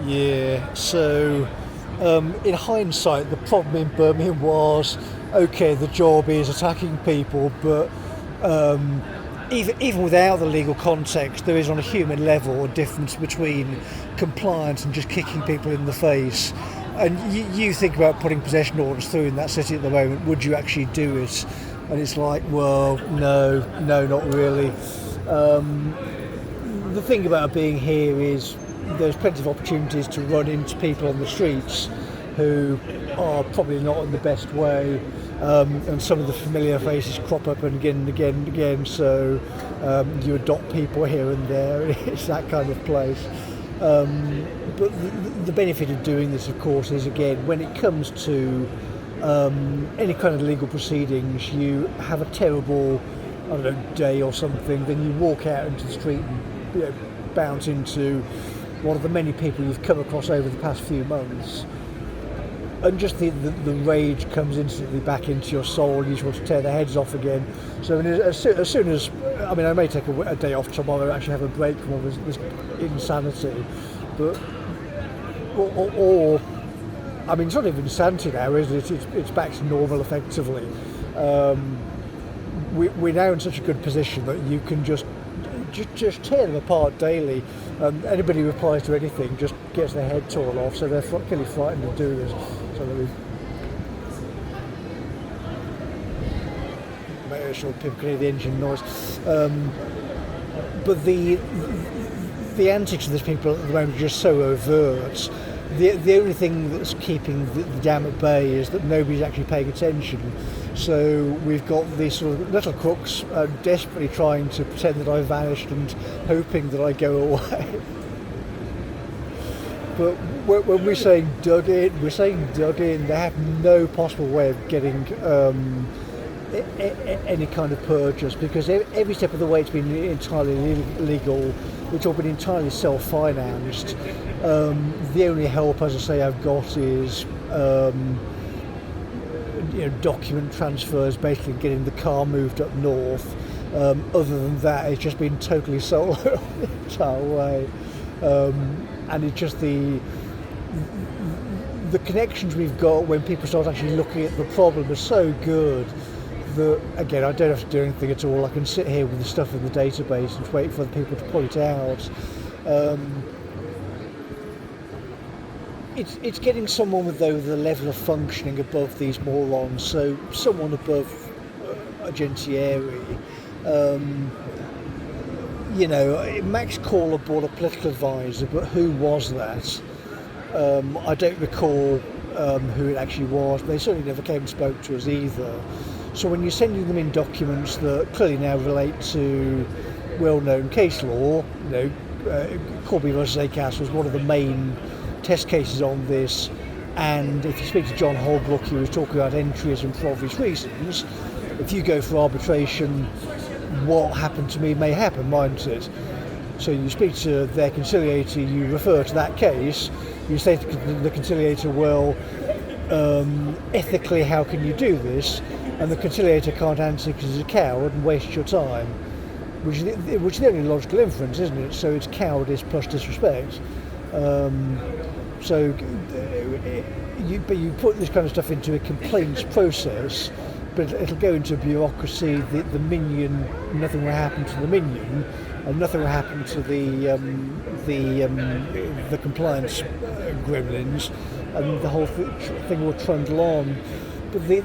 Yeah, so in hindsight, the problem in Birmingham was okay, the job is attacking people, but even without the legal context, there is on a human level a difference between compliance and just kicking people in the face. And you think about putting possession orders through in that city at the moment, would you actually do it? And it's like, well, no, not really. The thing about being here is there's plenty of opportunities to run into people on the streets who are probably not in the best way, and some of the familiar faces crop up again and again and again, so you adopt people here and there. It's that kind of place. But the benefit of doing this, of course, is again, when it comes to any kind of legal proceedings, you have a terrible, I don't know, day or something, then you walk out into the street and bounce into one of the many people you've come across over the past few months, and just the rage comes instantly back into your soul. You just want to tear their heads off again. So as soon as I mean, I may take a day off tomorrow and actually have a break from all this insanity, but or I mean, it's not even insanity now, is it? It's back to normal effectively. We're now in such a good position that you can just tear them apart daily. Anybody who replies to anything just gets their head torn off, so they're clearly frightened of doing this. So make sure people can hear the engine noise. But the antics of these people at the moment are just so overt. The only thing that's keeping the dam at bay is that nobody's actually paying attention. So we've got these sort of little crooks desperately trying to pretend that I vanished and hoping that I go away. But when we're saying dug in, we're saying dug in. They have no possible way of getting any kind of purchase, because every step of the way it's been entirely legal. It's all been entirely self-financed. The only help, as I say, I've got is document transfers, basically getting the car moved up north. Other than that, it's just been totally solo the entire way. And it's just the connections we've got when people start actually looking at the problem are so good that, again, I don't have to do anything at all. I can sit here with the stuff in the database and wait for the people to point it out. It's getting someone with the level of functioning above these morons, so someone above Agentieri. Max Caller bought a political advisor, but who was that? I don't recall who it actually was. They certainly never came and spoke to us either. So when you're sending them in documents that clearly now relate to well-known case law, Corby vs Acas was one of the main test cases on this, and if you speak to John Holbrook, he was talking about entryism for obvious reasons. If you go for arbitration, what happened to me may happen, mightn't it? So you speak to their conciliator, you refer to that case, you say to the conciliator, well, ethically, how can you do this? And the conciliator can't answer because he's a coward and wastes your time, which is the only logical inference, isn't it? So it's cowardice plus disrespect. So you put this kind of stuff into a complaints process, but it'll go into bureaucracy. The minion, nothing will happen to the minion, and nothing will happen to the compliance gremlins, and the whole thing will trundle on. But the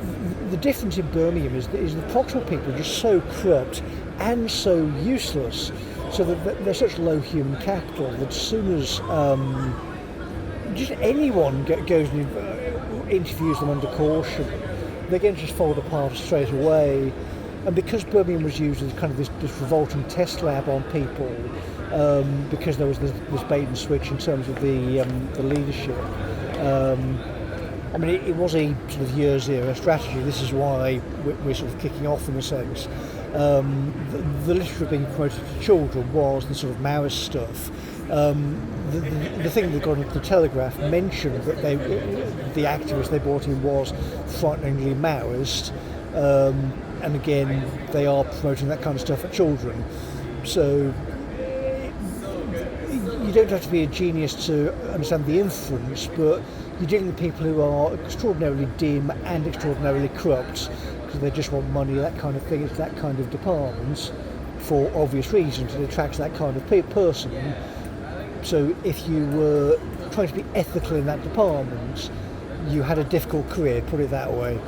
difference in Birmingham is the proximal people are just so corrupt and so useless, so that they're such low human capital that as soon as just anyone goes and interviews them under caution, they're going to just fall apart straight away. And because Birmingham was used as kind of this revolting test lab on people, because there was this bait and switch in terms of the leadership, I mean, it was a sort of year zero strategy. This is why we're sort of kicking off in a sense. The literature being promoted to children was the sort of Maoist stuff. The thing that got into the Telegraph mentioned that the activist they brought in was frighteningly Maoist, and again they are promoting that kind of stuff at children. So you don't have to be a genius to understand the inference, but you're dealing with people who are extraordinarily dim and extraordinarily corrupt because they just want money, that kind of thing. It's that kind of department for obvious reasons. It attracts that kind of person. So if you were trying to be ethical in that department, you had a difficult career, put it that way.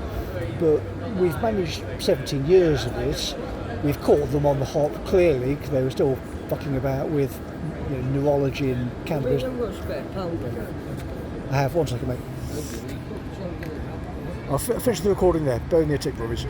But we've managed 17 years of it. We've caught them on the hop, clearly, because they were still fucking about with neurology and cannabis. I have, 1 second, mate. I'll finish the recording there. Bear in the tick, brothers.